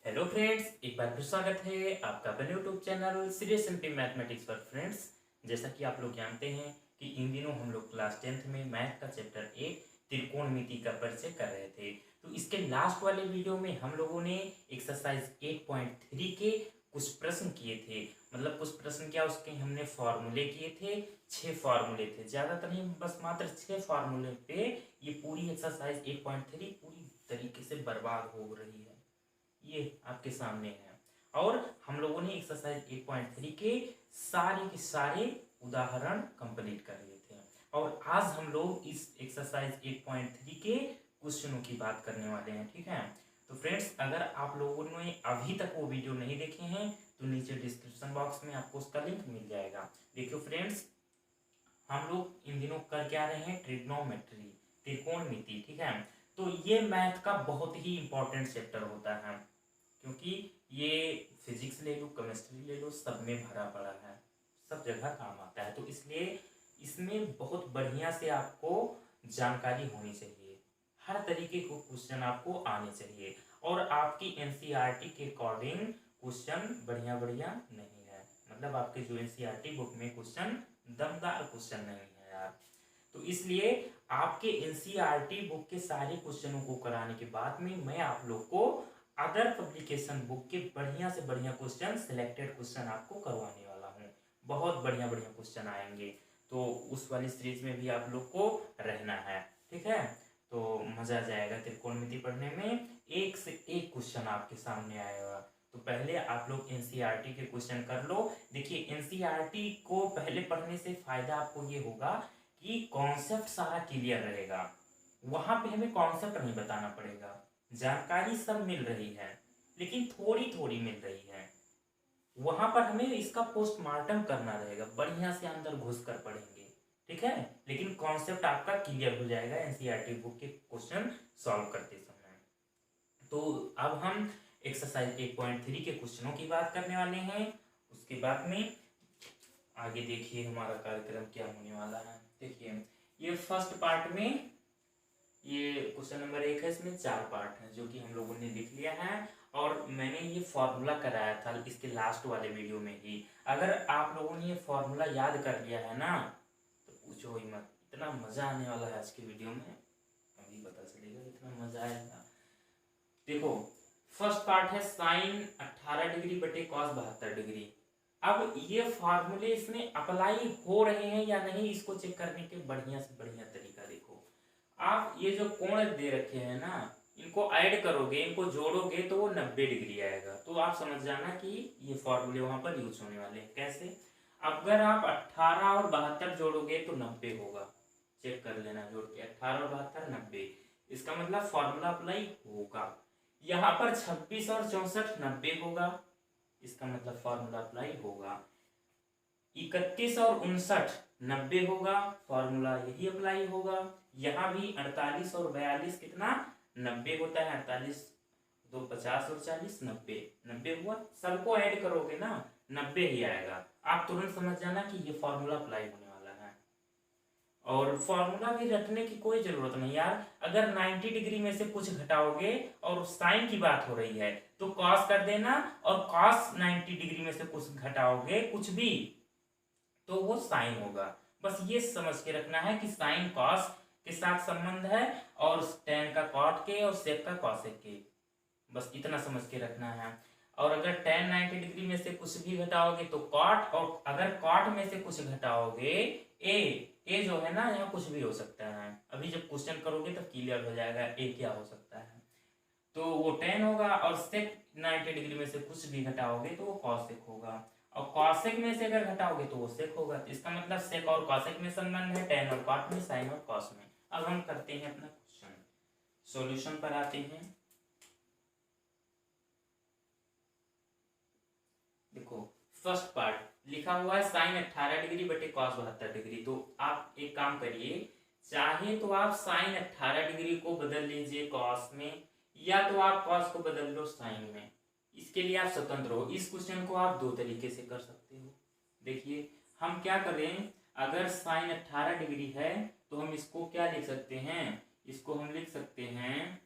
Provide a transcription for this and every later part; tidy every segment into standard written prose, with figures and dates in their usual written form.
Hello friends, एक बार फिर स्वागत है आपका अपने YouTube channel serious MP mathematics पर। फ्रेंड्स, जैसा कि आप लोग जानते हैं कि इन दिनों हम लोग क्लास 10th में मैथ का चैप्टर 1 त्रिकोणमिति का परिचय कर रहे थे। तो इसके लास्ट वाले वीडियो में हम लोगों ने एक्सरसाइज 8.3 के कुछ प्रश्न किए थे। मतलब कुछ प्रश्न क्या, उसके हमने फॉर्मूले किए थे। 6 फॉर्मूले थे, ज़्यादातर नहीं, बस मात्र 6 फॉर्मूले पे ये पूरी एक्सरसाइज 8.3 पूरी तरीके से बर्बाद हो रही है। ये आपके सामने है। और हम लोगों ने एक्सरसाइज 8.3 के सारे उदाहरण कंप्लीट कर लिए थे। और आज हम लोग इस एक्सरसाइज 8.3 के क्वेश्चनों की बात करने वाले हैं। ठीक है, तो फ्रेंड्स, अगर आप लोगों ने अभी तक वो वीडियो नहीं देखे हैं तो नीचे डिस्क्रिप्शन बॉक्स में आपको उसका लिंक मिल जाएगा। देखियो फ्रेंड्स, हम लोग इन दिनों कर क्या रहे हैं, ट्रिग्नोमेट्री, त्रिकोणमिति। ठीक है, तो ये मैथ का बहुत ही इंपॉर्टेंट चैप्टर होता है, क्योंकि ये फिजिक्स ले लो, केमिस्ट्री ले लो, सब में भरा पड़ा है, सब जगह काम आता है। तो इसलिए इसमें बहुत बढ़िया से आपको जानकारी होनी चाहिए। हर तरीके को क्वेश्चन आपको आने चाहिए। और आपकी एनसीईआरटी के अकॉर्डिंग क्वेश्चन बढ़िया बढ़िया नहीं है। मतलब आपके जो एनसीईआरटी बुक में क्वेश्चन दमदार क्वेश्चन नहीं है यार। तो इसलिए आपके एनसीईआरटी बुक के सारे क्वेश्चनों को कराने के बाद में मैं आप लोग को अदर पब्लिकेशन बुक के बढ़िया से बढ़िया क्वेश्चन, सिलेक्टेड क्वेश्चन आपको करवाने वाला हूँ। बहुत बढ़िया बढ़िया क्वेश्चन आएंगे, तो उस वाली सीरीज में भी आप लोग को रहना है। ठीक है, तो मजा आ जाएगा त्रिकोणमिति पढ़ने में। एक से एक क्वेश्चन आपके सामने आएगा। तो पहले आप लोग एनसीईआरटी के क्वेश्चन कर लो। देखिए, एनसीईआरटी को पहले पढ़ने से फायदा आपको ये होगा कि कॉन्सेप्ट सारा क्लियर रहेगा। वहां पे हमें कॉन्सेप्ट नहीं बताना पड़ेगा, जानकारी सब मिल रही है, लेकिन थोड़ी थोड़ी मिल रही है। वहां पर हमें इसका पोस्टमार्टम करना रहेगा, बढ़िया से अंदर घुस कर पढ़ेंगे। ठीक है, लेकिन कॉन्सेप्ट आपका क्लियर हो जाएगा एनसीईआरटी बुक के क्वेश्चन सॉल्व करते समय। तो अब हम एक्सरसाइज 8.3 के क्वेश्चनों की बात करने वाले हैं। उसके बाद में आगे देखिए हमारा कार्यक्रम क्या होने वाला है। देखिए, ये फर्स्ट पार्ट में ये क्वेश्चन नंबर 1 है। इसमें 4 पार्ट हैं जो कि हम लोगों ने लिख लिया है। और मैंने ये फॉर्मूला कराया था इसके लास्ट वाले वीडियो में ही। अगर आप लोगों ने ये फॉर्मूला याद कर लिया है ना, तो पूछो ही मत, इतना मजा आने वाला है आज के वीडियो में, अभी पता चलेगा, इतना मजा आएगा। देखो, फर्स्ट पार्ट है साइन 18 डिग्री बटे कॉस 72 डिग्री। अब ये फॉर्मूले इसमें अप्लाई हो रहे हैं या नहीं, इसको चेक करने के बढ़िया से बढ़िया तरीका देखो। आप ये जो कोण दे रखे हैं ना, इनको ऐड करोगे, इनको जोड़ोगे तो वो 90 डिग्री आएगा। तो आप समझ जाना कि ये फॉर्मूले वहां पर यूज होने वाले हैं। कैसे? अगर आप 18 और 72 जोड़ोगे तो 90 होगा। चेक कर लेना, जोड़ के 18 और 72 90। इसका मतलब फॉर्मूला अप्लाई होगा। यहाँ पर 26 और 64 90 होगा, इसका मतलब फॉर्मूला अप्लाई होगा। 31 और 59 90 होगा, फॉर्मूला यही अप्लाई होगा। यहाँ भी 48 और 42 कितना 90 होता है। 48 2 50 और 40 90 90 हुआ। सबको ऐड करोगे ना 90 ही आएगा। आप तुरंत समझ जाना कि ये फॉर्मूला अप्लाई होने वाला है। और फॉर्मूला भी रटने की कोई जरूरत नहीं यार। अगर 90 डिग्री में से कुछ घटाओगे और साइन की बात हो रही है तो कॉस कर देना, और कॉस 90 डिग्री में से कुछ घटाओगे कुछ भी तो वो साइन होगा। बस ये समझ के रखना है कि साइन कॉस के साथ संबंध है, और टेन का कॉट के और सेक का कॉसेक के, बस इतना समझ के रखना है। और अगर टेन 90 डिग्री में से कुछ भी घटाओगे तो कॉट, और अगर कॉट में से कुछ घटाओगे ए जो है ना, यहाँ कुछ भी हो सकता है। अभी जब क्वेश्चन करोगे तब क्लियर हो जाएगा ए क्या हो सकता है। तो वो टेन होगा, और सेक 90 डिग्री में से कुछ भी घटाओगे तो वो कॉसेक होगा, और कॉसेक में से अगर घटाओगे तो वो सेक होगा। तो इसका मतलब सेक और कॉसेक में संबंध है, टेन और कॉट में, साइन और कॉस में। अब हम करते हैं अपना क्वेश्चन, सॉल्यूशन पर आते हैं। देखो, फर्स्ट पार्ट लिखा हुआ है साइन 18 डिग्री बटे कॉस 72 डिग्री। तो आप एक काम करिए, चाहे तो आप साइन 18 डिग्री को बदल लीजिए कॉस में, या तो आप कॉस को बदल लो साइन में। इसके लिए आप स्वतंत्र हो। इस क्वेश्चन को आप दो तरीके से कर सकते हो। देखिए, हम क्या करें, अगर साइन 18 डिग्री है तो हम इसको क्या लिख सकते हैं, इसको हम लिख सकते हैं,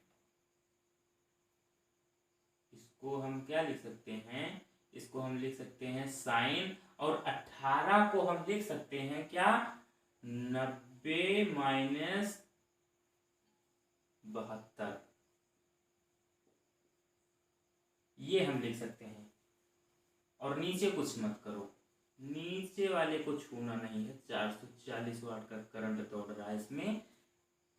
इसको हम क्या लिख सकते हैं, इसको हम लिख सकते हैं साइन, और 18 को हम लिख सकते हैं क्या, 90 माइनस 72, ये हम लिख सकते हैं। और नीचे कुछ मत करो, नीचे वाले को छूना नहीं है। 440 वाट का करंट दौड़ रहा है इसमें।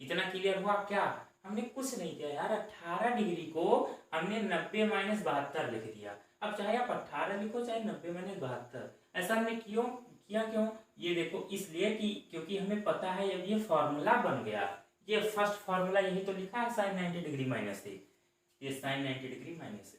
इतना क्लियर हुआ क्या, हमने कुछ नहीं किया यार, 18 डिग्री को हमने 90 माइनस 72 लिख दिया। अब चाहे आप 18 लिखो चाहे 90 माइनस 72, ऐसा हमने क्यों किया, क्यों, ये देखो इसलिए कि क्योंकि हमें पता है अब ये फॉर्मूला बन गया, ये फर्स्ट फॉर्मूला यही तो लिखा है साइन 90 डिग्री माइनस ए, ये साइन 90 डिग्री माइनस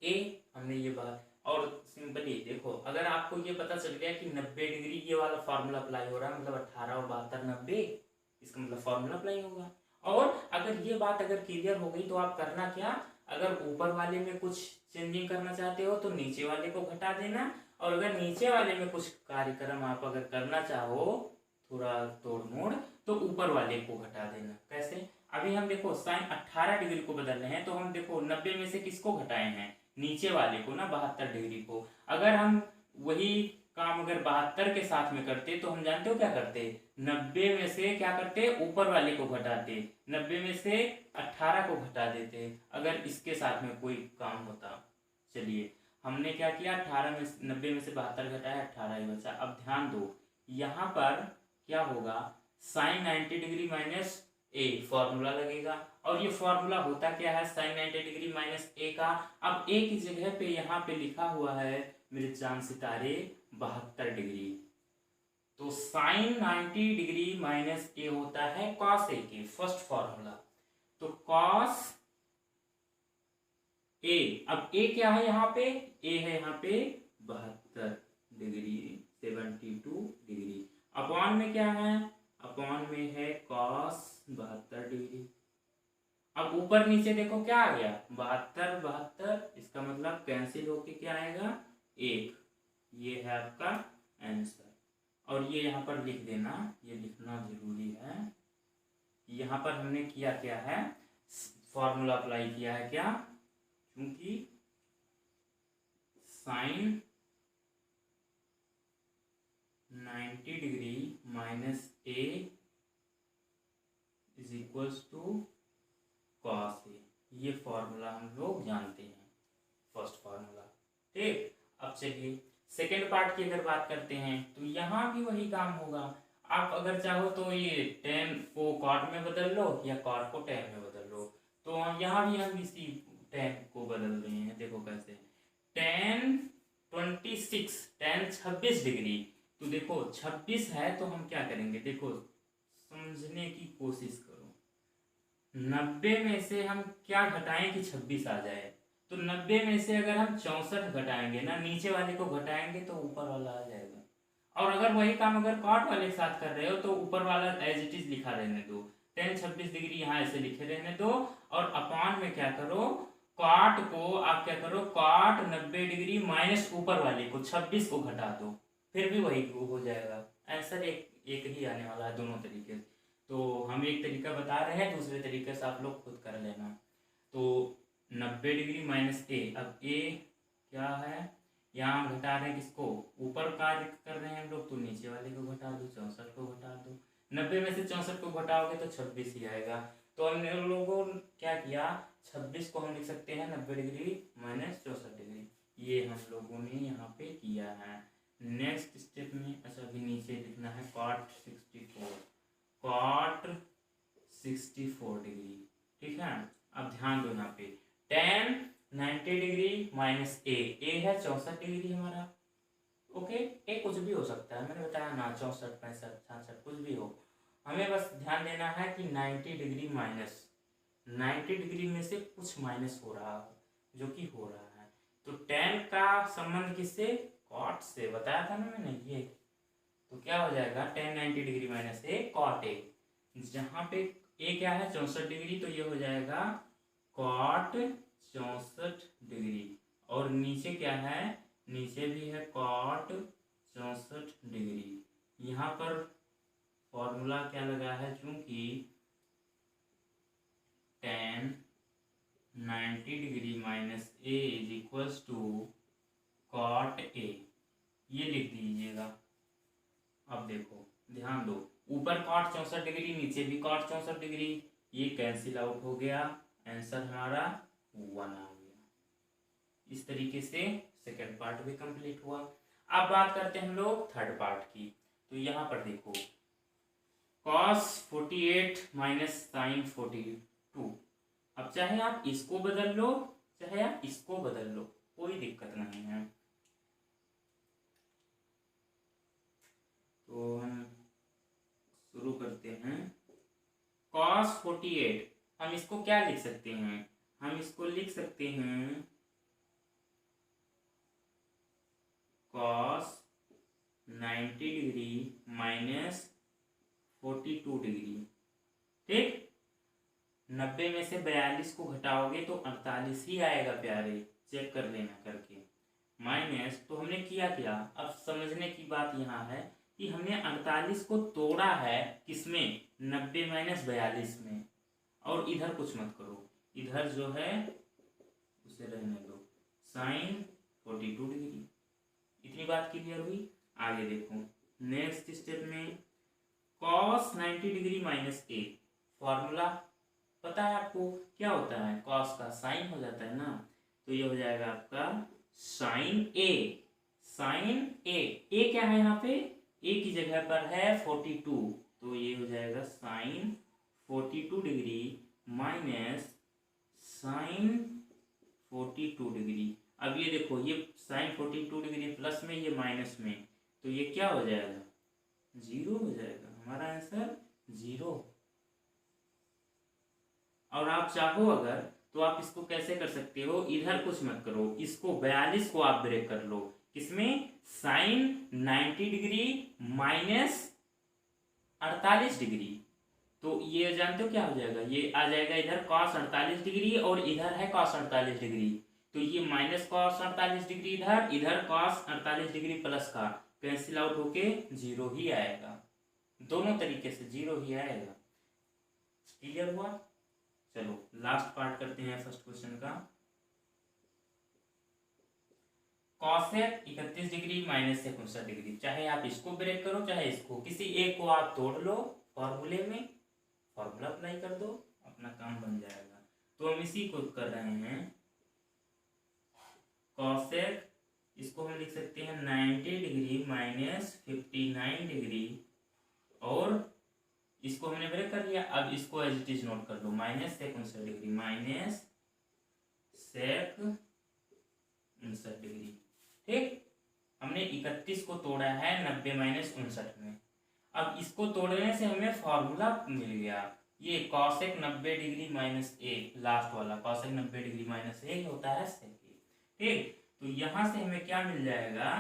ए हमने ये बात। और सिंपली देखो, अगर आपको ये पता चल गया कि 90 डिग्री ये वाला फार्मूला अप्लाई हो रहा है, मतलब 18 और 72 90, इसका मतलब फार्मूला अप्लाई होगा। और अगर ये बात अगर क्लियर हो गई तो आप करना क्या, अगर ऊपर वाले में कुछ चेंजिंग करना चाहते हो तो नीचे वाले को घटा देना, और अगर नीचे वाले में कुछ कार्यक्रम आप अगर करना चाहो थोड़ा तोड़ मोड़ तो ऊपर वाले को घटा देना। कैसे, अभी हम देखो साइन 18 डिग्री को बदल रहे हैं, तो हम देखो 90 में से किसको घटाए हैं, नीचे वाले को ना, 72 डिग्री को। अगर हम वही काम अगर 72 के साथ में करते तो हम जानते हो क्या करते, 90 में से क्या करते, ऊपर वाले को घटाते, 90 में से 18 को घटा देते, अगर इसके साथ में कोई काम होता। चलिए हमने क्या किया, 18 में 90 में से 72 घटाया, 18 ही बचा। अब ध्यान दो यहाँ पर क्या होगा, sign 90 degree minus a formula लगेगा, और ये फॉर्मूला होता क्या है, साइन 90 डिग्री माइनस ए का। अब ए की जगह पे यहाँ पे लिखा हुआ है मेरे चांद सितारे 72 डिग्री, तो साइन 90 डिग्री माइनस ए होता है कॉस ए की फर्स्ट फॉर्मूला, तो कॉस ए। अब ए क्या है यहाँ पे, ए है यहाँ पे 72 डिग्री 72 डिग्री, अपॉन में क्या है, अपॉन में है कॉस 72 डिग्री। अब ऊपर नीचे देखो क्या आ गया, 72 72, इसका मतलब कैंसिल होके क्या आएगा, 1। ये है आपका आंसर। और ये यहाँ पर लिख देना, ये लिखना जरूरी है। यहाँ पर हमने किया क्या है, फॉर्मूला अप्लाई किया है क्या, क्योंकि sine 90 degree minus a is equals to cos a, ये फॉर्मूला हम लोग जानते हैं, फर्स्ट फॉर्मूला। ठीक, अब चलिए सेकेंड पार्ट की अगर बात करते हैं तो यहाँ भी वही काम होगा। आप अगर चाहो तो ये tan को cot में बदल लो या cot को tan में बदल लो, तो यहाँ भी हम इसी tan को बदल रहे हैं। देखो कैसे, tan 26 डिग्री, तो देखो 26 है तो हम क्या करेंगे, देखो समझने की कोशिश करो, 90 में से हम क्या घटाएं कि 26 आ जाए, तो 90 में से अगर हम 64 घटाएंगे ना, नीचे वाले को घटाएंगे तो ऊपर वाला आ जाएगा। और अगर वही काम अगर कॉट वाले के साथ कर रहे हो तो ऊपर वाला एज इट इज लिखा रहने दो, tan 26 डिग्री यहाँ ऐसे लिखे रहने दो, और अपॉन में क्या करो, कॉट को आप क्या करो, कॉट 90 डिग्री माइनस ऊपर वाले को 26 को घटा दो, फिर भी वही हो जाएगा। आंसर एक ही आने वाला है दोनों तरीके से। तो हम एक तरीका बता रहे हैं, दूसरे तरीके से आप लोग खुद कर लेना। तो 90 डिग्री माइनस ए, अब ए क्या है, यहाँ हम घटा रहे हैं किसको, ऊपर कार्य कर रहे हैं हम लोग, तो नीचे वाले को घटा दो, 64 को घटा दो, 90 में से 64 को घटाओगे तो 26 ही आएगा। तो हमने लोगों क्या किया, 26 को हम लिख सकते हैं 90 डिग्री माइनस 64 डिग्री, ये हम लोगों ने यहाँ पे किया है। नेक्स्ट स्टेप में, अच्छा अभी नीचे लिखना है cot 64 डिग्री, ठीक है। अब ध्यान दो यहाँ पे tan 90 डिग्री माइनस ए है 64 डिग्री हमारा, ओके। ए कुछ भी हो सकता है, मैंने बताया ना, 64 65 66 कुछ भी हो, हमें बस ध्यान देना है कि 90 डिग्री माइनस 90 डिग्री में से कुछ माइनस हो रहा हो, जो कि हो रहा है। तो tan का संबंध किससे, cot से, बताया था ना मैंने ये। तो क्या हो जाएगा, tan 90 डिग्री माइनस ए cot ए, जहाँ पे ए क्या है 64 डिग्री, तो ये हो जाएगा cot 64 डिग्री, और नीचे क्या है, नीचे भी है cot 64 डिग्री। यहाँ पर फॉर्मूला क्या लगा है, चूंकि tan 90 degree minus a is equals to cot a, ये लिख दीजिएगा। अब देखो ध्यान दो, ऊपर कॉट 64 डिग्री, नीचे भी कॉट 64 डिग्री, ये कैंसिल आउट हो गया, आंसर हमारा 1 आ गया। इस तरीके से सेकंड पार्ट भी कंप्लीट हुआ। अब बात करते हैं हम लोग थर्ड पार्ट की। तो यहाँ पर देखो cos 48 माइनस साइन 42। अब चाहे आप इसको बदल लो चाहे आप इसको बदल लो, कोई दिक्कत नहीं है। तो हम शुरू करते हैं। cos 48 हम इसको क्या लिख सकते हैं, हम इसको लिख सकते हैं cos 90 डिग्री माइनस 42 डिग्री। ठीक, 90 में से 42 को घटाओगे तो 48 ही आएगा प्यारे, चेक कर लेना करके। माइनस, तो हमने किया क्या, अब समझने की बात यहाँ है कि हमने 48 को तोड़ा है किसमें, 90 माइनस 42 में, और इधर कुछ मत करो, इधर जो है उसे रहने दो, साइन 42 डिग्री। इतनी बात क्लियर हुई। आगे देखो नेक्स्ट स्टेप में cos 90 डिग्री माइनस ए, फॉर्मूला पता है आपको क्या होता है, cos का साइन हो जाता है ना, तो ये हो जाएगा आपका साइन ए। साइन ए क्या है यहाँ पे, ए की जगह पर है 42, तो ये हो जाएगा sine 42 degree minus sine 42 degree. अब ये देखो, ये साइन 42 डिग्री प्लस में, ये माइनस में, तो ये क्या हो जाएगा, 0 हो जाएगा, हमारा आंसर 0। और आप चाहो अगर तो आप इसको कैसे कर सकते हो, इधर कुछ मत करो, इसको 42 को आप ब्रेक कर लो, किसमें, साइन 90 डिग्री माइनस 48 डिग्री, तो ये जानते हो क्या हो जाएगा, ये आ जाएगा इधर cos 48 डिग्री और इधर है cos 48 डिग्री, तो ये माइनस cos 48 डिग्री इधर, इधर cos 48 डिग्री प्लस का कैंसिल आउट होके 0 ही आएगा, दोनों तरीके से 0 ही आएगा। क्लियर हुआ। चलो लास्ट पार्ट करते हैं फर्स्ट क्वेश्चन का। कॉसेक 31 डिग्री माइनस 59 डिग्री, चाहे आप इसको ब्रेक करो चाहे इसको, किसी एक को आप तोड़ लो फॉर्मूले में, फॉर्मूला अप्लाई कर दो, अपना काम बन जाएगा। तो हम इसी को कर रहे हैं, कॉसेक, इसको हम लिख सकते हैं 90 डिग्री माइनस 59 डिग्री, और इसको हमने ब्रेक कर लिया। अब इसको एज इट इज नोट कर लो, minus sec 59 degree, minus sec 59 degree. ठीक, हमने 31 को तोड़ा है 90 माइनस 59 में। अब इसको तोड़ने से हमें फॉर्मूला मिल गया, ये कॉसेक 90 डिग्री माइनस ए, लास्ट वाला कॉसेक 90 डिग्री माइनस ए होता है सेक ए। ठीक, तो यहां से हमें क्या मिल जाएगा,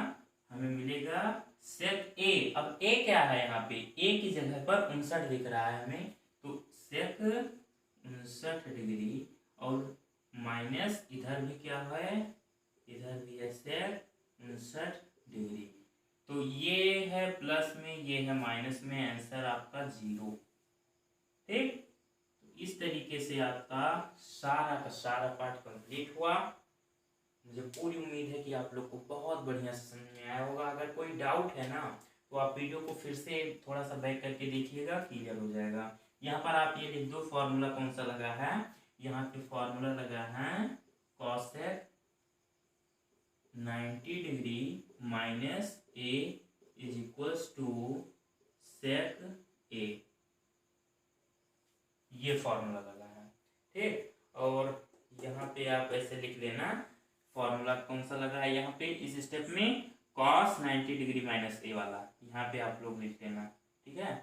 हमें मिलेगा सेक ए। अब ए क्या है, यहाँ पे ए की जगह पर 59 दिख रहा है हमें, तो सेक 59 डिग्री, और माइनस इधर भी क्या है, इधर भी है सेक 59 डिग्री, तो ये है प्लस में, ये है माइनस में, आंसर आपका 0। ठीक, तो इस तरीके से आपका सारा का सारा पार्ट कंप्लीट हुआ। मुझे पूरी उम्मीद है कि आप लोग को बहुत बढ़िया से समझ में आया होगा। अगर कोई डाउट है ना तो आप वीडियो को फिर से थोड़ा सा बैक करके देखिएगा, क्लियर हो जाएगा। यहाँ पर आप ये लिख दो फॉर्मूला कौन सा लगा है, यहाँ पे फॉर्मूला लगा है cosec 90 degree minus a is equals to sec a, ये फॉर्मूला लगा है। ठीक, और यहाँ पे आप ऐसे लिख लेना फॉर्मूला कौन सा लगा है, यहाँ पे इस स्टेप में cos 90 डिग्री माइनस ए वाला, यहाँ पे आप लोग लिख लेना। ठीक है,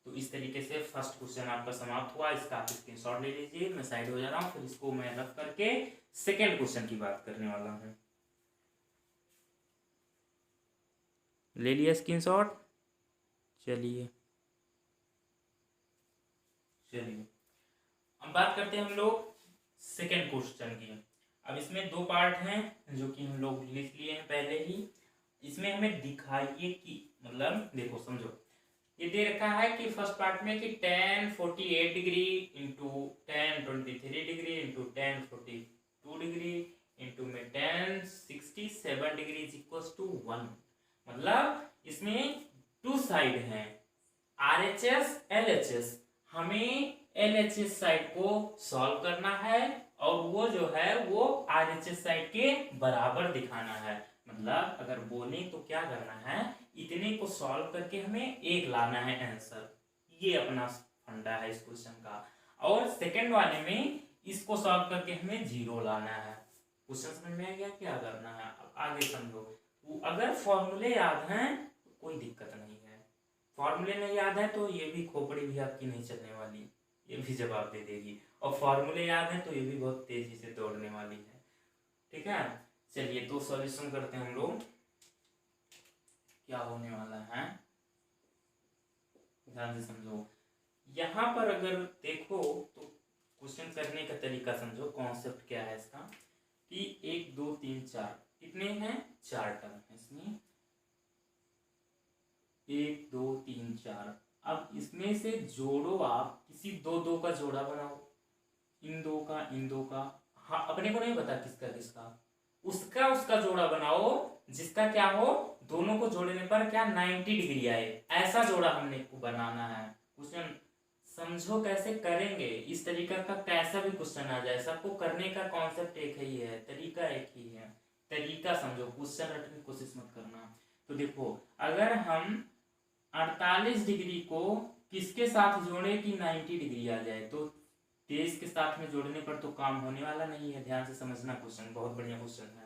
तो इस तरीके से फर्स्ट क्वेश्चन आपका समाप्त हुआ। इसका आप स्क्रीनशॉट ले लीजिए, मैं साइड हो जा रहा हूँ, फिर इसको मैं रफ करके सेकेंड क्वेश्चन की बात करने वाला हूँ। ले लिया स्क्रीनशॉट, चलिए अब बात करते हैं हम लोग सेकेंड क्वेश्चन की। अब इसमें 2 पार्ट हैं जो कि हम लोग लिख लिए हैं पहले ही। इसमें हमें दिखाइए कि, मतलब देखो समझो, ये दे रखा है कि फर्स्ट पार्ट में कि tan 48 degree into tan 23 degree into tan 42 degree into में tan 67 degree is equal to 1। मतलब इसमें टू साइड हैं, RHS LHS। हमें LHS साइड को सॉल्व करना है और वो जो है वो RHS साइड के बराबर दिखाना है। मतलब अगर बोले तो क्या करना है, इतने को सॉल्व करके हमें एक लाना है आंसर। ये अपना फंडा है इस क्वेश्चन का। और सेकंड वाले में इसको सॉल्व करके हमें 0 लाना है। क्वेश्चन समझ में आ गया क्या करना है? अब आगे समझो। अगर फॉर्मूले याद हैं तो कोई दिक्कत नहीं है, फॉर्मूले नहीं याद है तो ये भी खोपड़ी भी आपकी नहीं चलने वाली, ये भी जवाब दे देगी। और फॉर्मूले याद है तो ये भी बहुत तेजी से दौड़ने वाली है। ठीक है, चलिए तो सॉल्यूशन करते हैं हम लोग। क्या होने वाला है ध्यान से समझो। यहाँ पर अगर देखो तो क्वेश्चन करने का तरीका समझो, कॉन्सेप्ट क्या है इसका कि 1 2 3 4 कितने हैं, 4 टर्म है इसमें, 1 2 3 4। अब इसमें से जोड़ो, आप किसी दो का जोड़ा बनाओ, इन दो का। हाँ, अपने को नहीं पता किसका किसका, उसका जोड़ा बनाओ जिसका क्या हो, दोनों को जोड़ने पर क्या 90 डिग्री आए, ऐसा जोड़ा हमने को बनाना है। क्वेश्चन समझो कैसे करेंगे, इस तरीका का कैसा भी क्वेश्चन आ जाए, सबको करने का कॉन्सेप्ट एक ही है, तरीका एक ही है। तरीका समझो, क्वेश्चन रटने की कोशिश मत करना। तो देखो, अगर हम 48 डिग्री को किसके साथ जोड़े कि 90 डिग्री आ जाए, तो 23 के साथ में जोड़ने पर तो काम होने वाला नहीं है। ध्यान से समझना, क्वेश्चन बहुत बढ़िया क्वेश्चन है।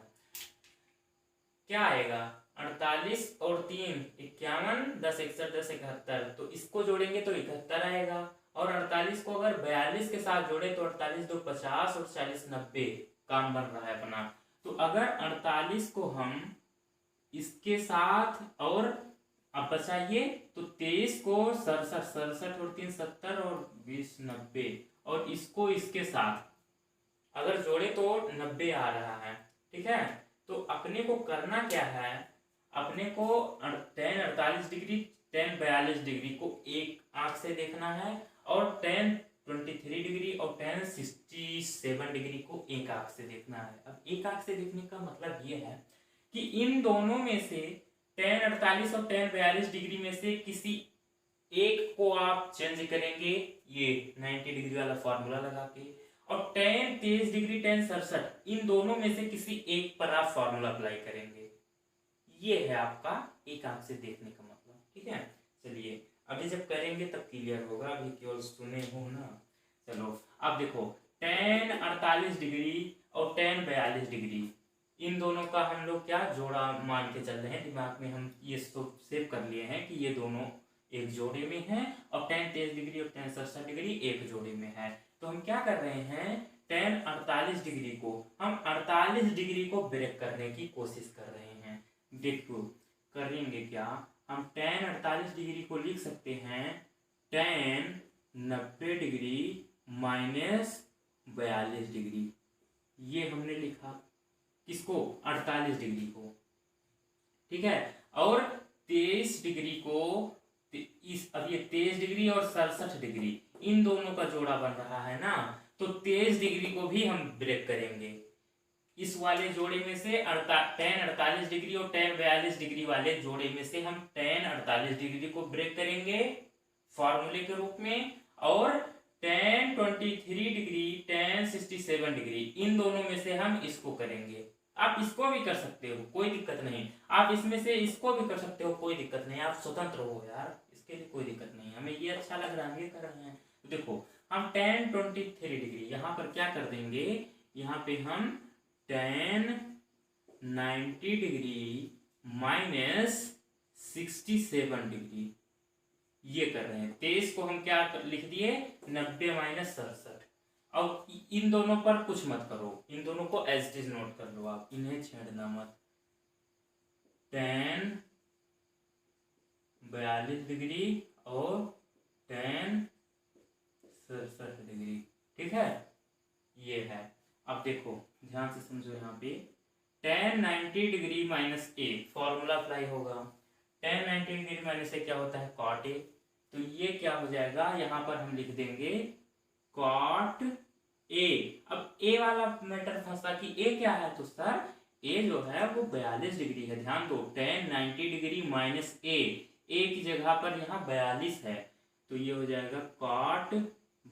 क्या आएगा, 48 और 3 51, 10 61 10 71, तो इसको जोड़ेंगे तो 71 आएगा। और 48 को अगर 42 के साथ जोड़े तो 48 2 50 और 40 90, काम बन रहा है अपना। तो अगर 48 को हम इसके साथ और अब बचाइए तो 23 को 67 67 और 3 70 और 20 90, और इसको इसके साथ अगर जोड़े तो 90 आ रहा है। ठीक है, तो अपने को करना क्या है, अपने को tan 48 डिग्री tan 42 डिग्री को एक आंख से देखना है और tan 23 डिग्री और tan 67 डिग्री को एक आंख से देखना है। अब एक आंख से देखने का मतलब ये है कि इन दोनों में से tan 48 और tan 42 डिग्री में से किसी एक को आप चेंज करेंगे, ये 90 डिग्री वाला फॉर्मूला लगा के, और tan 23 डिग्री tan 67, इन दोनों में से किसी एक पर आप फॉर्मूला अप्लाई करेंगे। ये है आपका एक आंख से देखने का मतलब। ठीक है, चलिए अभी जब करेंगे तब क्लियर होगा, अभी केवल सुने हो ना। चलो अब देखो, tan 48 डिग्री और tan 42 डिग्री, इन दोनों का हम लोग क्या जोड़ा मान के चल रहे हैं, दिमाग में हम ये सेव कर लिए हैं कि ये दोनों एक जोड़े में है, और tan 23 डिग्री और tan 67 डिग्री एक जोड़े में है। तो हम क्या कर रहे हैं, tan 48 डिग्री को हम 48 डिग्री को ब्रेक करने की कोशिश कर रहे हैं। देखो करेंगे क्या, हम tan 48 डिग्री को लिख सकते हैं tan 90 डिग्री माइनस 42 डिग्री। ये हमने लिखा किसको, 48 डिग्री को। ठीक है, और 23 डिग्री को अब ये 23 डिग्री और 67 डिग्री, इन दोनों का जोड़ा बन रहा है ना, तो 23 डिग्री को भी हम ब्रेक करेंगे। इस वाले जोड़े में से tan 48 डिग्री और tan 42 डिग्री वाले जोड़े में से हम tan 48 डिग्री को ब्रेक करेंगे फॉर्मूले के रूप में, और tan 23 डिग्री tan 67 डिग्री, इन दोनों में से हम इसको करेंगे। आप इसको भी कर सकते हो, कोई दिक्कत नहीं, आप इसमें से इसको भी कर सकते हो, कोई दिक्कत नहीं, आप स्वतंत्र हो यार, इसके लिए कोई दिक्कत नहीं। हमें ये अच्छा लग रहा है, ये कर रहे हैं। तो देखो हम tan 23 डिग्री यहाँ पर क्या कर देंगे, यहाँ पे हम tan 90 डिग्री माइनस 67 डिग्री ये कर रहे हैं। 23 को हम क्या लिख दिए, 90 माइनस 67। अब इन दोनों पर कुछ मत करो, इन दोनों को एज इट इज नोट कर लो, आप इन्हें छेड़ना मत। tan 42 डिग्री और tan 67 डिग्री। ठीक है, ये है। अब देखो ध्यान से समझो, यहाँ पे tan 90 degree minus a formula apply होगा। tan 90 डिग्री माइनस ए क्या होता है, cot ए, तो ये क्या हो जाएगा, यहाँ पर हम लिख देंगे कॉट ए। अब ए वाला मैटर फंसा कि ए क्या है, तो सर ए जो है वो 42 डिग्री है। ध्यान दो, tan 90 डिग्री माइनस ए की जगह पर यहाँ 42 है, तो ये हो जाएगा कॉट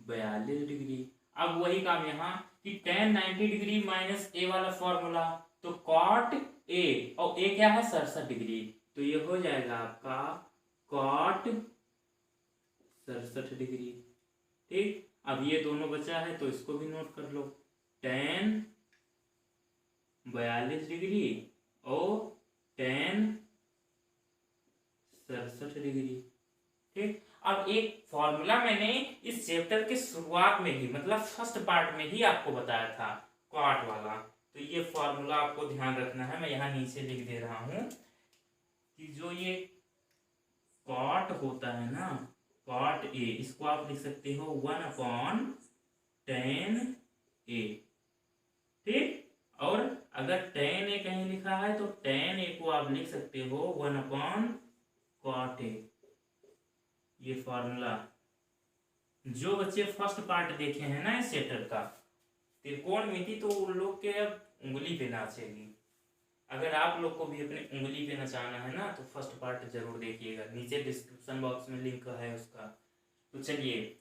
42 डिग्री। अब वही काम यहाँ कि tan 90 डिग्री माइनस ए वाला फॉर्मूला, तो कॉट ए, और ए क्या है 67 डिग्री, तो ये हो जाएगा आपका कॉट 67 डिग्री। ठीक, अब ये दोनों बचा है तो इसको भी नोट कर लो, tan 42 डिग्री और tan 67 डिग्री। ठीक, अब एक फॉर्मूला मैंने इस चैप्टर के शुरुआत में ही, मतलब फर्स्ट पार्ट में ही आपको बताया था, कॉट वाला। तो ये फॉर्मूला आपको ध्यान रखना है, मैं यहाँ नीचे लिख दे रहा हूं कि जो ये कॉट होता है ना, कॉट ए, इसको आप लिख सकते हो 1/tan ए। ठीक, और अगर tan ए कहीं लिखा है तो tan ए को आप लिख सकते हो 1/cot ए। ये फॉर्मूला जो बच्चे फर्स्ट पार्ट देखे हैं ना इस चैप्टर का त्रिकोणमिति, तो उन लोग के अब उंगली पे नाचेगी। अगर आप लोग को भी अपने उंगली पे नचाना है ना तो फर्स्ट पार्ट जरूर देखिएगा, नीचे डिस्क्रिप्शन बॉक्स में लिंक है उसका। तो चलिए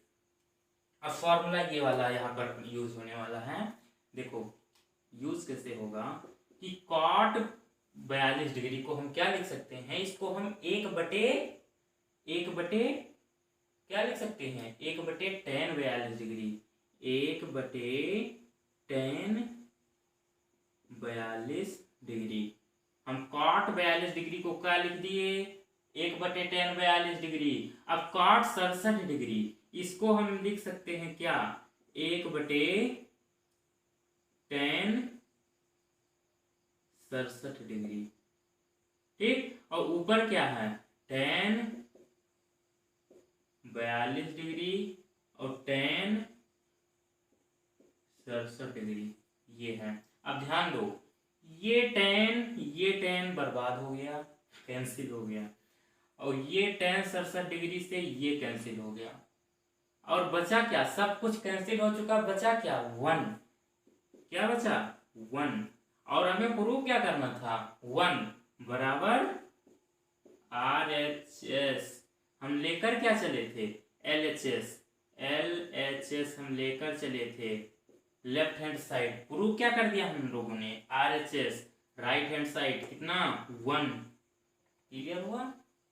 अब फॉर्मूला ये वाला यहाँ पर यूज होने वाला है। देखो यूज कैसे होगा कि कॉट 42 डिग्री को हम क्या लिख सकते हैं, इसको हम एक बटे क्या लिख सकते हैं, 1/tan 42 डिग्री, 1/tan 42 डिग्री। हम कॉट 42 डिग्री को क्या लिख दिए, 1/tan 42 डिग्री। अब कॉट 67 डिग्री, इसको हम लिख सकते हैं क्या, 1/tan 67 डिग्री। ठीक, और ऊपर क्या है, tan 42 डिग्री और tan 67 डिग्री, ये है। अब ध्यान दो, ये tan बर्बाद हो गया, कैंसिल हो गया, और ये tan 67 डिग्री से ये कैंसिल हो गया, और बचा क्या, सब कुछ कैंसिल हो चुका, बचा क्या, 1। क्या बचा, 1। और हमें प्रूव क्या करना था, 1 बराबर RHS। हम लेकर क्या चले थे, LHS हम लेकर चले थे लेफ्ट हैंड साइड। प्रूव क्या कर दिया हम लोगों ने, RHS राइट हैंड साइड, कितना 1। क्लियर हुआ,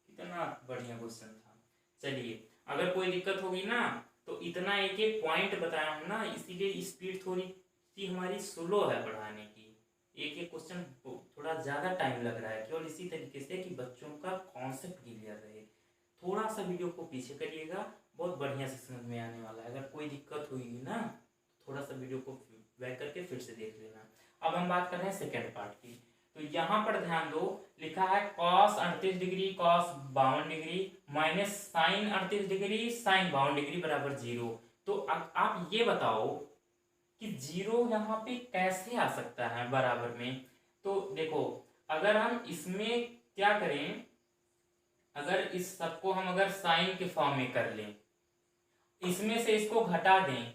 कितना बढ़िया क्वेश्चन था। चलिए अगर कोई दिक्कत होगी ना तो इतना एक एक पॉइंट बताया हूं ना, इसीलिए स्पीड थोड़ी सी हमारी स्लो है पढ़ाने की। एक एक क्वेश्चन थोड़ा ज़्यादा टाइम लग रहा है, केवल इसी तरीके से कि बच्चों का कॉन्सेप्ट क्लियर रहे। थोड़ा सा वीडियो को पीछे करिएगा, बहुत बढ़िया से समझ में आने वाला है। अगर कोई दिक्कत हुई ना थोड़ा सा वीडियो को बैक करके फिर से देख लेना। अब हम बात कर रहे हैं सेकेंड पार्ट की। तो यहाँ पर ध्यान दो, लिखा है cos 38 degree cos 52 degree minus sin 38 degree sin 52 degree बराबर 0। तो अब आप ये बताओ कि 0 यहाँ पे कैसे आ सकता है बराबर में। तो देखो अगर हम इसमें क्या करें, अगर इस सबको हम अगर साइन के फॉर्म में कर लें, इसमें से इसको घटा दें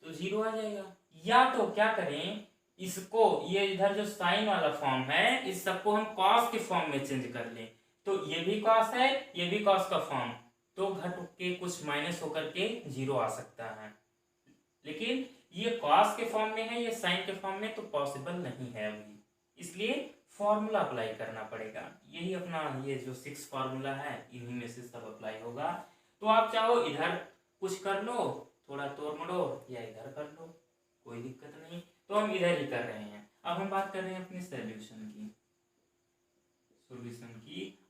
तो 0 आ जाएगा। या तो क्या करें, इसको ये इधर जो साइन वाला फॉर्म है इस सबको हम कॉस के फॉर्म में चेंज कर लें, तो ये भी कॉस है ये भी कॉस का फॉर्म, तो घट के कुछ माइनस होकर के 0 आ सकता है। लेकिन ये कॉस के फॉर्म में है ये साइन के फॉर्म में, तो पॉसिबल नहीं है अभी, इसलिए फॉर्मूला अप्लाई करना पड़ेगा। यही अपना ये जो 6 फार्मूला है इन्हीं में से सब अप्लाई होगा। तो आप चाहो इधर कुछ कर लो, थोड़ा तोड़ मड़ो, या इधर कर लो, कोई दिक्कत नहीं। तो हम इधर ही कर रहे हैं। अब हम बात कर रहे हैं अपनी सॉल्यूशन की,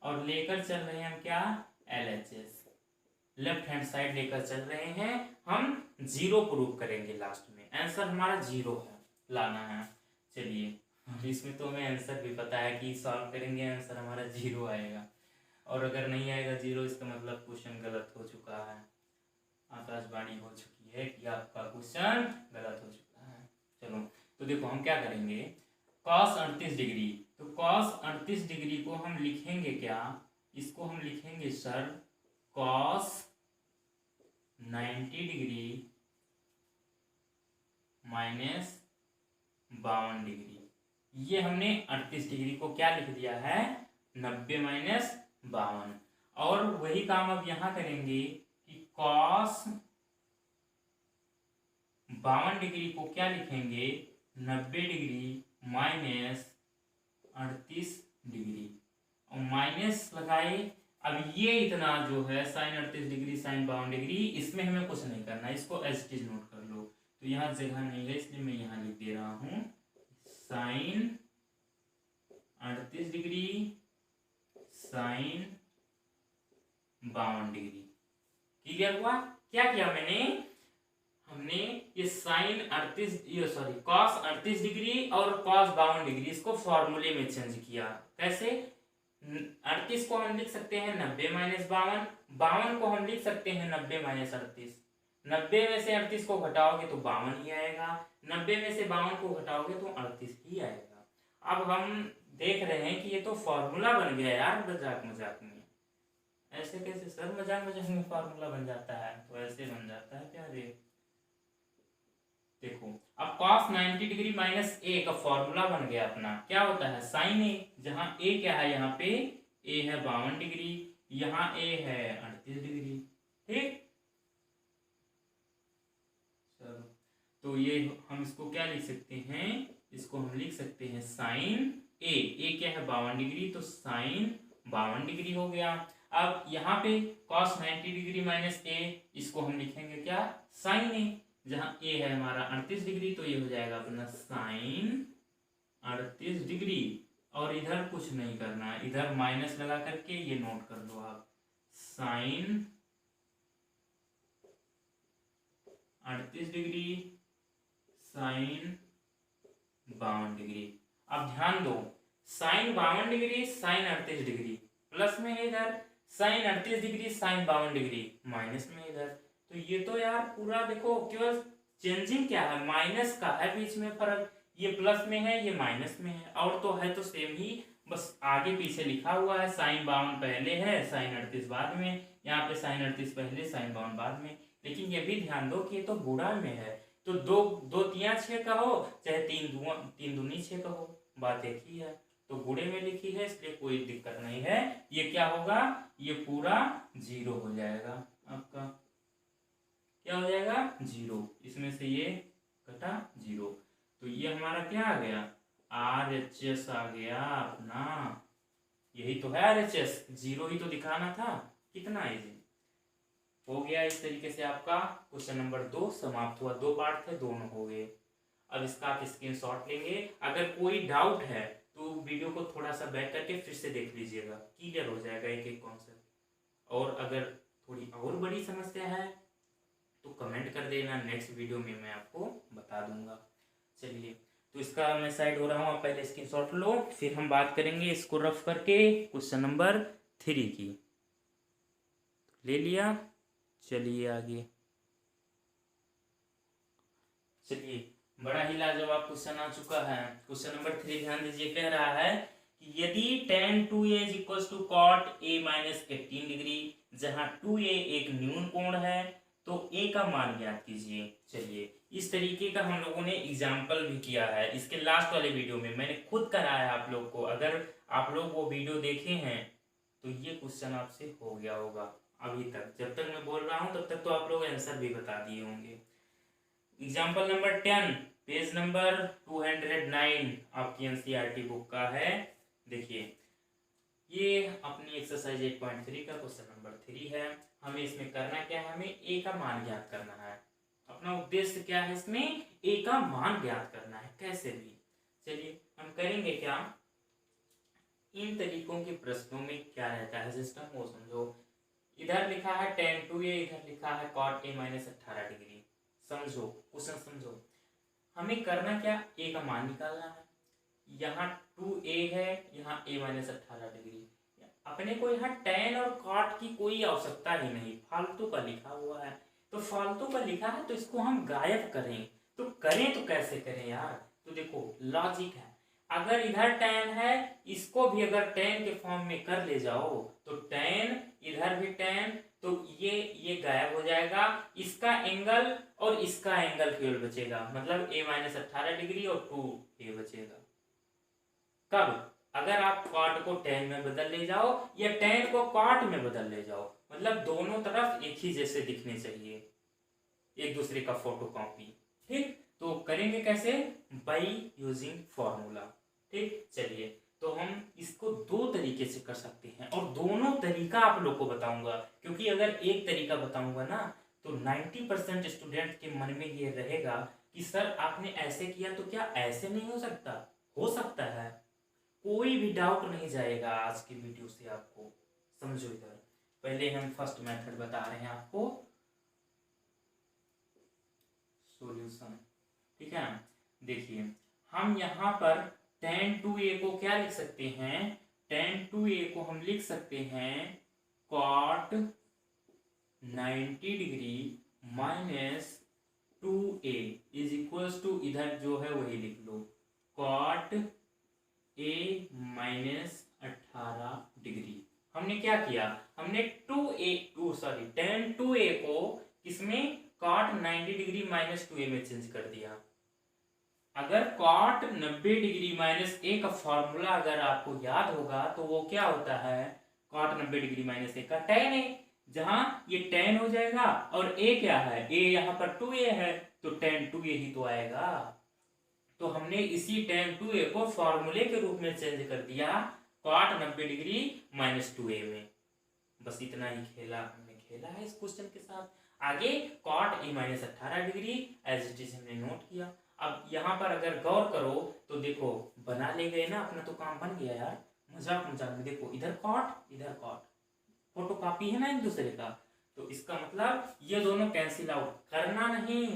और लेकर चल रहे हैं हम क्या, LHS लेफ्ट हैंड साइड लेकर चल रहे हैं। हम 0 प्रूव करेंगे लास्ट में, आंसर हमारा 0 है, लाना है। चलिए इसमें तो हमें आंसर भी पता है कि सॉल्व करेंगे आंसर हमारा 0 आएगा, और अगर नहीं आएगा 0 इसका मतलब क्वेश्चन गलत हो चुका है, आकाशवाणी हो चुकी है कि आपका क्वेश्चन गलत हो चुका है। चलो तो देखो हम क्या करेंगे, cos 38 डिग्री, तो cos 38 डिग्री को हम लिखेंगे क्या, इसको हम लिखेंगे sir cos 90 degree minus 52 degree. ये हमने 38 डिग्री को क्या लिख दिया है, 90 माइनस 52। और वही काम अब यहां करेंगे कि कॉस 52 डिग्री को क्या लिखेंगे, 90 डिग्री माइनस 38 डिग्री, और माइनस लगाए। अब ये इतना जो है साइन 38 डिग्री साइन 52 डिग्री, इसमें हमें कुछ नहीं करना, इसको एज इट इज नोट कर लो। तो यहाँ जगह नहीं है इसलिए मैं यहाँ लिख दे रहा हूं sine 38 degree sine 52 degree. Clear हुआ? क्या किया मैंने, हमने ये साइन 38 ये सॉरी कॉस 38 डिग्री और कॉस 52 डिग्री इसको फॉर्मूले में चेंज किया। कैसे, 38 को हम लिख सकते हैं 90 माइनस 52, 52 को हम लिख सकते हैं 90 माइनस 38। 90 में से 38 को घटाओगे तो 52 ही आएगा, 90 में से 52 को घटाओगे तो 38 ही आएगा। अब हम देख रहे हैं कि ये तो फॉर्मूला बन गया यार मजाक मजाक में। ऐसे कैसे सर, मजाक मजाक में फॉर्मूला बन जाता है? तो ऐसे बन जाता है प्यारे। देखो अब cos 90 डिग्री माइनस ए का फॉर्मूला बन गया अपना, क्या होता है साइन ए, जहां ए क्या है, यहाँ पे ए है 52 डिग्री, यहाँ ए है 38 डिग्री। ठीक, चलो तो ये हम इसको क्या लिख सकते हैं, इसको हम लिख सकते हैं साइन ए क्या है 52 डिग्री, तो साइन 52 डिग्री हो गया। अब यहाँ पे cos 90 डिग्री माइनस ए, इसको हम लिखेंगे क्या, साइन ए, जहां ए है हमारा 38 डिग्री, तो ये हो जाएगा अपना साइन 38 डिग्री। और इधर कुछ नहीं करना है, इधर माइनस लगा करके ये नोट कर लो आप, साइन 38 डिग्री साइन 52 डिग्री। अब ध्यान दो, sine 52 degree sine 38 degree plus में है इधर, sine 38 degree sine 52 degree minus में इधर। तो ये तो यार पूरा देखो केवल चेंजिंग क्या है, माइनस का है बीच में फर्क, ये प्लस में है ये माइनस में है, और तो है तो सेम ही, बस आगे पीछे लिखा हुआ है, साइन 52 पहले है साइन 38 बाद में, यहाँ पे साइन 38 पहले साइन 52 बाद में। लेकिन ये भी ध्यान दो कि ये तो गुणा में है, तो दो तिया 6 का हो चाहे तीन दूनी 6 का हो, बात एक ही है। तो गुणे में लिखी है इसलिए कोई दिक्कत नहीं है। ये क्या होगा, ये पूरा 0 हो जाएगा आपका, क्या हो जाएगा 0, इसमें से ये घटा 0, तो ये हमारा क्या आ गया, RHS आ गया अपना। यही तो है RHS, 0 ही तो दिखाना था। कितना इजी हो गया। इस तरीके से आपका क्वेश्चन नंबर 2 समाप्त हुआ। 2 पार्ट थे, दोनों हो गए। अब इसका आप स्क्रीनशॉट लेंगे, अगर कोई डाउट है तो वीडियो को थोड़ा सा बैक करके फिर से देख लीजिएगा, क्लियर हो जाएगा एक एक कॉन्सेप्ट। और अगर थोड़ी और बड़ी समस्या है तो कमेंट कर देना, नेक्स्ट वीडियो में मैं आपको बता दूंगा। चलिए तो इसका मैं साइड हो रहा हूँ, आप पहले स्क्रीनशॉट लो, फिर हम बात करेंगे इसको रफ करके क्वेश्चन नंबर 3 की। ले लिया, चलिए आगे। चलिए बड़ा ही लाजवाब क्वेश्चन आ चुका है। क्वेश्चन नंबर 3 ध्यान दीजिए, कह रहा है कि यदि tan 2a equal to cot a minus 18 degree, जहां 2a एक न्यून कोण है, तो a का मान ज्ञात कीजिए। चलिए इस तरीके का हम लोगों ने एग्जाम्पल भी किया है, इसके लास्ट वाले वीडियो में मैंने खुद कराया आप लोग को। अगर आप लोग वो वीडियो देखे हैं तो ये क्वेश्चन आपसे हो गया होगा अभी तक। जब तक मैं बोल रहा हूँ तब तक तो आप लोग आंसर भी बता दिए होंगे। एग्जाम्पल नंबर 10 पेज नंबर 209 आपकी एनसीईआरटी बुक का है। देखिए ये अपनी एक्सरसाइज 8.3 का क्वेश्चन नंबर 3 है। हमें इसमें करना क्या है, हमें ए का मान ज्ञात करना है। अपना उद्देश्य क्या है, इसमें ए का मान ज्ञात करना है कैसे भी। चलिए हम करेंगे क्या, इन तरीकों के प्रश्नों में क्या रहता है सिस्टम वो समझो। इधर लिखा है tan 2a, इधर लिखा है cot a माइनस 18 डिग्री। समझो क्वेश्चन समझो, हमें करना क्या, ए का मान निकालना है। यहाँ 2a है, यहाँ a माइनस 18 डिग्री। अपने को यहाँ tan और cot की कोई आवश्यकता ही नहीं, फालतू का लिखा हुआ है। तो फालतू का लिखा है तो इसको हम गायब करें, तो करें तो कैसे करें यार। तो देखो लॉजिक है, अगर इधर tan है, इसको भी अगर tan के फॉर्म में कर ले जाओ तो tan, इधर भी tan, तो ये गायब हो जाएगा, इसका एंगल और इसका एंगल केवल बचेगा, मतलब a माइनस 18 डिग्री और 2a बचेगा। कब? अगर आप कॉट को tan में बदल ले जाओ या tan को कॉट में बदल ले जाओ, मतलब दोनों तरफ एक ही जैसे दिखने चाहिए, एक दूसरे का फोटोकॉपी। ठीक, तो करेंगे कैसे? By using formula. ठीक, चलिए, तो हम इसको दो तरीके से कर सकते हैं और दोनों तरीका आप लोग को बताऊंगा, क्योंकि अगर एक तरीका बताऊंगा ना तो 90% स्टूडेंट के मन में ये रहेगा कि सर आपने ऐसे किया तो क्या ऐसे नहीं हो सकता? हो सकता है, कोई भी डाउट नहीं जाएगा आज की वीडियो से आपको। समझो, इधर पहले हम फर्स्ट मेथड बता रहे हैं आपको, सॉल्यूशन। ठीक है, देखिए हम यहाँ पर tan 2a को क्या लिख सकते हैं? tan 2a को हम लिख सकते हैं cot 90 degree minus 2a is equals to, इधर जो है वही लिख लो, cot a माइनस 18 डिग्री। हमने क्या किया? हमने tan 2a को किसमें? cot 90 डिग्री माइनस 2a में चेंज कर दिया। अगर cot 90 डिग्री माइनस a का फॉर्मूला अगर आपको याद होगा तो वो क्या होता है? cot 90 डिग्री माइनस a का tan a, जहां ये tan हो जाएगा और a क्या है? a यहाँ पर 2a है, तो tan 2a ही तो आएगा। तो हमने इसी tan 2a को फॉर्मूले के रूप में चेंज कर दिया cot 90 डिग्री माइनस 2a में। बस इतना ही खेला हमने खेला है इस क्वेश्चन के साथ। आगे cot a minus 18 degree as it is हमने नोट किया। अब यहाँ पर अगर गौर करो तो देखो, बना ले गए ना, अपना तो काम बन गया यार, मजाक मजाक में। देखो इधर cot इधर cot, फोटो कॉपी है ना एक दूसरे का, तो इसका मतलब ये दोनों कैंसिल आउट करना नहीं,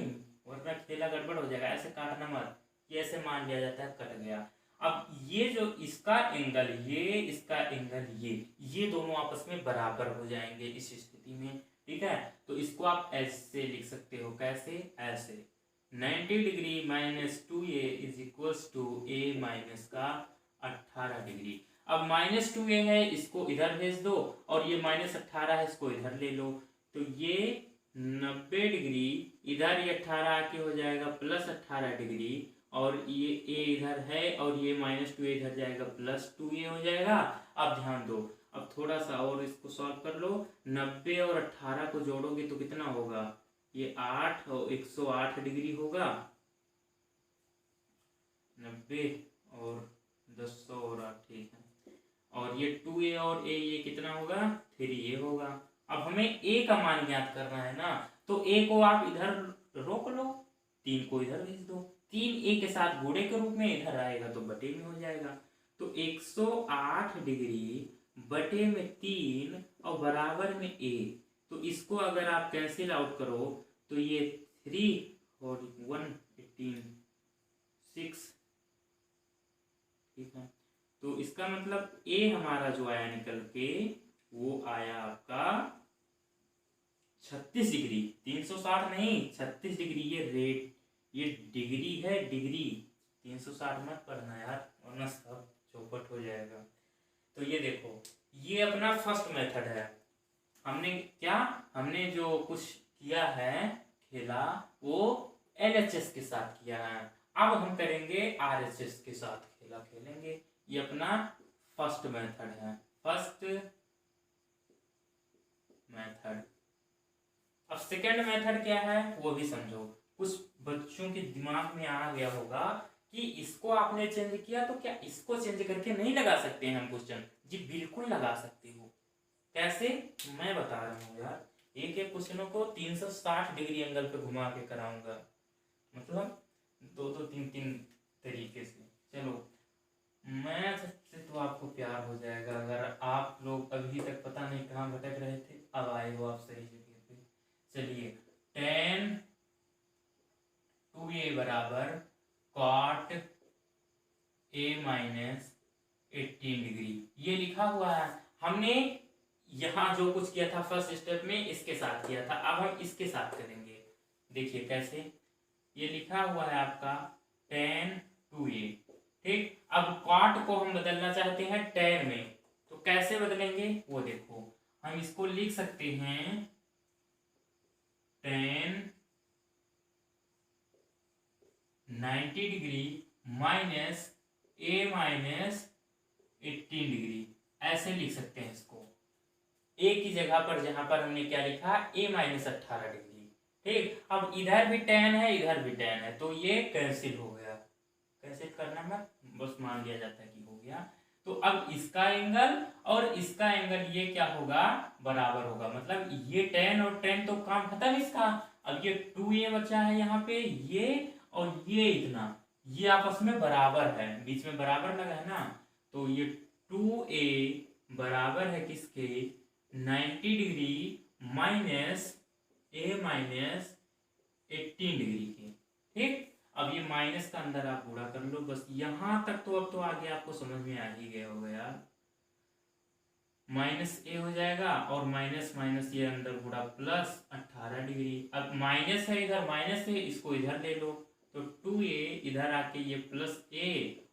वरना खेला गड़बड़ हो जाएगा। ऐसे काटना मत, ये ऐसे मान लिया जाता है कट गया। अब ये जो इसका एंगल ये, इसका एंगल ये दोनों आपस में बराबर हो जाएंगे इस स्थिति में। ठीक है, तो इसको आप ऐसे लिख सकते हो, कैसे? ऐसे 90 degree minus 2a is equals to a minus का 18 डिग्री। अब माइनस 2a है, इसको इधर भेज दो, और ये माइनस 18 है, इसको इधर ले लो, तो ये 90 डिग्री इधर, ये 18 आके हो जाएगा प्लस 18 डिग्री, और ये a इधर है और ये माइनस 2a इधर जाएगा प्लस 2a हो जाएगा। अब ध्यान दो, अब थोड़ा सा और इसको सॉल्व कर लो। 90 और 18 को जोड़ोगे तो कितना होगा? ये 8 और 108 डिग्री होगा। 90 और 10 और 8, ठीक है, और ये 2a और a ये कितना होगा? 3a होगा। अब हमें a का मान ज्ञात करना है ना, तो a को आप इधर रोक लो, 3 को इधर भेज दो, 3a के साथ गुणे के रूप में इधर आएगा तो बटे में हो जाएगा। तो 108 डिग्री बटे में 3 और बराबर में a, तो इसको अगर आप कैंसिल आउट करो तो ये 3 और 1 18 6, ठीक है। तो इसका मतलब a हमारा जो आया निकल के वो आया आपका 36 डिग्री, 360 नहीं 36 डिग्री। ये रेट, ये डिग्री है, डिग्री, 360 मत पढ़ना यार वरना सब चौपट हो जाएगा। तो ये देखो, ये अपना फर्स्ट मेथड है। हमने जो कुछ किया है खेला वो LHS के साथ किया है, अब हम करेंगे RHS के साथ खेला खेलेंगे। ये अपना फर्स्ट मेथड है, फर्स्ट मेथड। अब सेकेंड मेथड क्या है वो भी समझो। कुछ बच्चों के दिमाग में आ गया होगा कि इसको आपने चेंज किया तो क्या इसको चेंज करके नहीं लगा सकते हैं हम क्वेश्चन? जी बिल्कुल लगा सकते हो। कैसे? मैं बता रहा हूँ यार, एक एक क्वेश्चनों को 360 डिग्री एंगल पे घुमा के कराऊंगा, मतलब 2-3 तरीके से। चलो, मैथ से तो आपको प्यार हो जाएगा अगर आप लोग अभी तक पता नहीं कहाँ भटक रहे थे, अब आए हो आप सही जगह पे। चलिए, tan 2a बराबर cot a माइनस 18 डिग्री, ये लिखा हुआ है। हमने यहाँ जो कुछ किया था फर्स्ट स्टेप में इसके साथ किया था, अब हम इसके साथ करेंगे। देखिए कैसे, ये लिखा हुआ है आपका tan 2a, ठीक। अब cot को हम बदलना चाहते हैं tan में, तो कैसे बदलेंगे वो देखो। हम इसको लिख सकते हैं tan 90 degree minus a minus 18 degree, ऐसे लिख सकते हैं इसको। a की जगह पर जहां पर हमने क्या लिखा, a माइनस 18 डिग्री। ठीक, अब इधर भी tan है, इधर भी tan है, तो ये कैंसिल हो गया। कैंसिल करना में बस मान लिया जाता है कि हो गया। तो अब इसका एंगल और इसका एंगल ये क्या होगा, बराबर होगा। मतलब ये tan और tan तो काम खत्म इसका। अब ये 2a बचा है यहाँ पे, ये और ये इतना, ये आपस में बराबर है, बीच में बराबर लगा है ना। तो ये 2a बराबर है किसके, 90 degree minus a minus 18 degree के। ठीक, अब ये माइनस का अंदर आप गुणा कर लो, बस यहां तक तो अब तो आगे आपको समझ में आ ही गया होगा यार। माइनस ए हो जाएगा और माइनस माइनस ये अंदर गुणा प्लस 18 डिग्री। अब माइनस है इधर, माइनस है, इसको इधर ले लो, तो 2a इधर आके ये प्लस a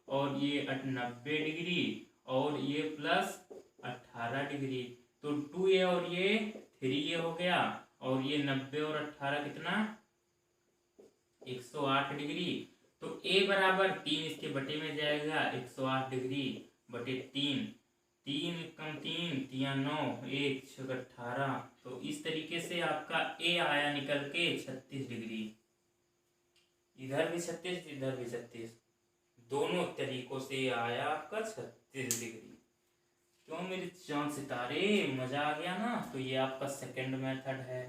और ये 90 डिग्री और ये प्लस 18 डिग्री। तो 2a और ये 3a हो गया और ये 90 और 18 कितना, 108 डिग्री। तो a बराबर 3 इसके बटे में जाएगा, 108 डिग्री बटे 3, 3 कम 3 3 9, 1 6 18। तो इस तरीके से आपका a आया निकल के 36 डिग्री। इधर भी 36, इधर भी 36, दोनों तरीकों से आया आपका 36 डिग्री। क्यों मेरे चांद सितारे, मजा आ गया ना। तो ये आपका सेकंड मेथड है,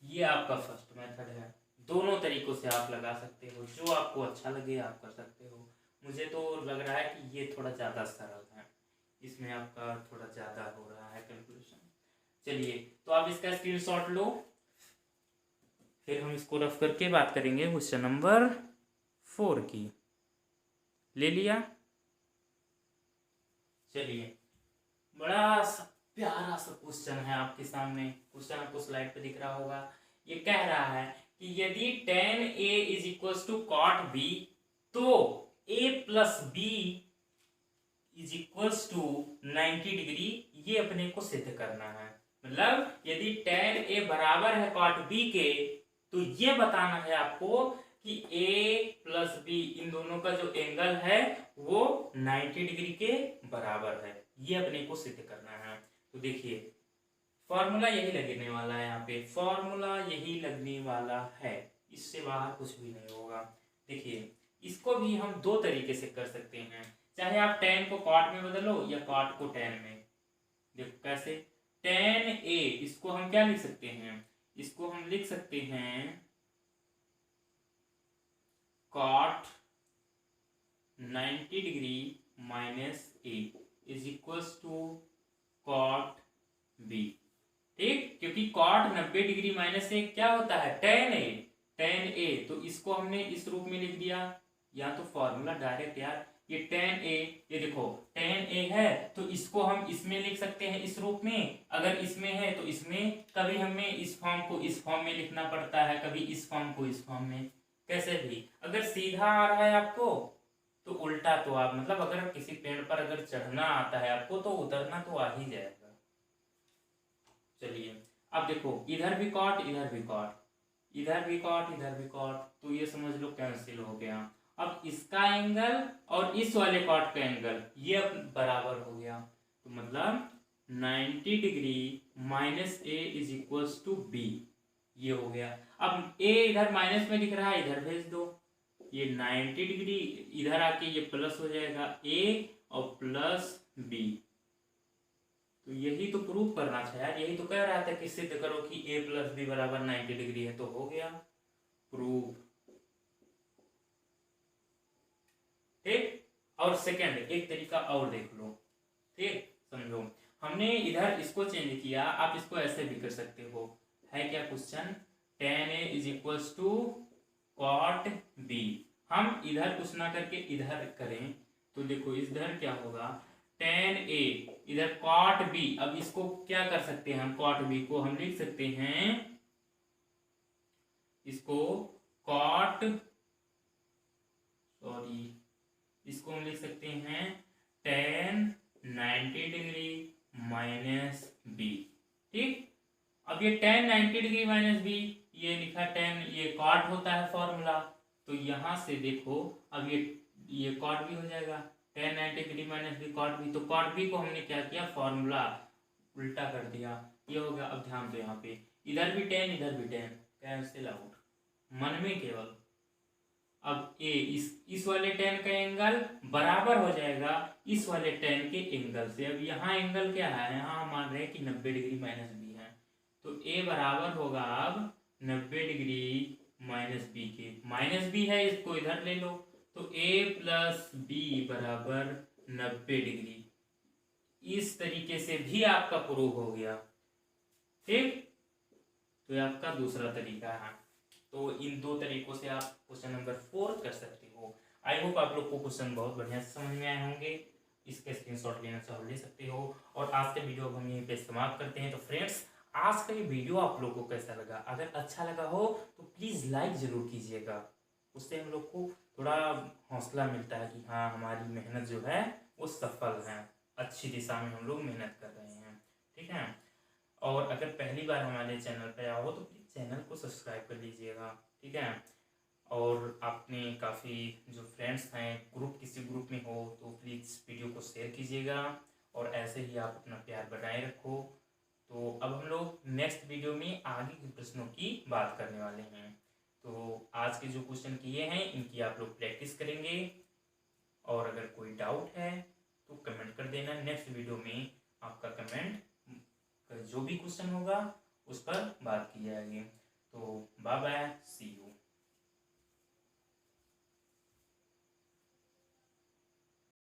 ये आपका फर्स्ट मेथड है। दोनों तरीकों से आप लगा सकते हो, जो आपको अच्छा लगे आप कर सकते हो। मुझे तो लग रहा है कि ये थोड़ा ज़्यादा सरल है, इसमें आपका थोड़ा ज़्यादा हो रहा है कैलकुलेशन। चलिए, तो आप इसका स्क्रीनशॉट लो, फिर हम इसको रफ करके बात करेंगे क्वेश्चन नंबर 4 की। ले लिया। चलिए, बड़ा सा प्यारा सा क्वेश्चन है आपके सामने। क्वेश्चन आपको स्लाइड पे दिख रहा होगा। ये कह रहा है कि यदि tan a is equal to cot b, तो a plus B is equal to 90 degree, ये अपने को सिद्ध करना है। मतलब यदि tan a बराबर है cot b के, तो ये बताना है आपको कि a प्लस b इन दोनों का जो एंगल है वो 90 डिग्री के बराबर है। ये अपने को सिद्ध करना है। तो देखिए, फॉर्मूला यही लगने वाला है, यहाँ पे फॉर्मूला यही लगने वाला है, इससे बाहर कुछ भी नहीं होगा। देखिए, इसको भी हम दो तरीके से कर सकते हैं, चाहे आप tan को cot में बदलो या cot को tan में। देखो कैसे, tan a इसको हम क्या लिख सकते हैं, इसको हम लिख सकते हैं cot 90 degree minus a is equals to cot b। ठीक, क्योंकि cot 90 डिग्री माइनस a क्या होता है, tan a, तो इसको हमने इस रूप में लिख दिया, या तो फॉर्मूला डायरेक्ट यार, ये tan a, ये देखो tan a है तो इसको हम इसमें लिख सकते हैं इस रूप में। अगर इसमें है तो इसमें, कभी हमें इस फॉर्म को इस फॉर्म में लिखना पड़ता है, कभी इस फॉर्म को इस फॉर्म में। कैसे भी, अगर सीधा आ रहा है आपको तो उल्टा तो आप, मतलब अगर किसी पेड़ पर अगर चढ़ना आता है आपको तो उतरना तो आ ही जाएगा। चलिए, अब देखो इधर भी cot इधर भी cot, इधर भी cot इधर भी cot, तो ये समझ लो कैंसिल हो गया। अब इसका एंगल और इस वाले cot का एंगल ये बराबर हो गया, तो मतलब 90 degree minus a is equals to b, ये हो गया। अब a इधर माइनस में दिख रहा है, इधर भेज दो, ये 90 डिग्री इधर आके ये प्लस हो जाएगा a और प्लस b। तो यही तो प्रूव करना था यार, यही तो कह रहा था कि सिद्ध करो कि a प्लस बी बराबर 90 डिग्री है, तो हो गया प्रूव। ठीक, और सेकंड एक तरीका और देख लो। ठीक, समझो, हमने इधर इसको चेंज किया, आप इसको ऐसे भी कर सकते हो। है क्या question, tan a is equals to cot b। हम इधर कुछ ना करके इधर करें तो देखो इधर क्या होगा, tan a इधर cot b। अब इसको क्या कर सकते हैं हम, cot b को हम लिख सकते हैं, इसको इसको हम लिख सकते हैं tan 90 डिग्री माइनस b। ठीक। अब ये tan 90 डिग्री माइनस बी, ये लिखा tan, ये कॉट होता है फॉर्मूला, तो यहाँ से देखो अब ये कॉट भी हो जाएगा, tan 90 degree minus B cot B, तो कॉट बी को हमने क्या किया, फॉर्मूला उल्टा कर दिया, ये हो गया। अब ध्यान दो यहाँ पे इधर भी tan इधर भी tan, कैंसिल आउट मन में केवल। अब ए इस वाले tan का एंगल बराबर हो जाएगा इस वाले tan के एंगल से। अब यहाँ एंगल क्या है, यहाँ हम मान रहे हैं कि 90 डिग्री माइनस बी है, तो ए बराबर होगा अब 90 डिग्री माइनस बी के, माइनस बी है इसको इधर ले लो, तो ए प्लस बी बराबर 90 डिग्री। इस तरीके से भी आपका प्रूव हो गया, ठीक। तो ये आपका दूसरा तरीका है। तो इन दो तरीकों से आप क्वेश्चन नंबर 4 कर सकते हो। आई होप आप लोग को क्वेश्चन बहुत बढ़िया से समझ में आए होंगे। इसके स्क्रीनशॉट लेना चाहो ले सकते हो। और आज के वीडियो को हम यहीं पे समाप्त करते हैं। तो फ्रेंड्स, आज का ये वीडियो आप लोग को कैसा लगा? अगर अच्छा लगा हो तो प्लीज़ लाइक ज़रूर कीजिएगा, उससे हम लोग को थोड़ा हौसला मिलता है कि हाँ, हमारी मेहनत जो है वो सफल है, अच्छी दिशा में हम लोग मेहनत कर रहे हैं, ठीक है। और अगर पहली बार हमारे चैनल पर आओ तो प्लीज़ चैनल को सब्सक्राइब कर लीजिएगा, ठीक है। और आपने काफ़ी जो फ्रेंड्स हैं किसी ग्रुप में हो तो प्लीज़ वीडियो को शेयर कीजिएगा, और ऐसे ही आप अपना प्यार बनाए रखो। तो अब हम लोग नेक्स्ट वीडियो में आगे के प्रश्नों की बात करने वाले हैं। तो आज के जो क्वेश्चन किए हैं इनकी आप लोग प्रैक्टिस करेंगे, और अगर कोई डाउट है तो कमेंट कर देना। नेक्स्ट वीडियो में आपका कमेंट जो भी क्वेश्चन होगा उस पर बात की जाएगी। तो बाय बाय, सी यू।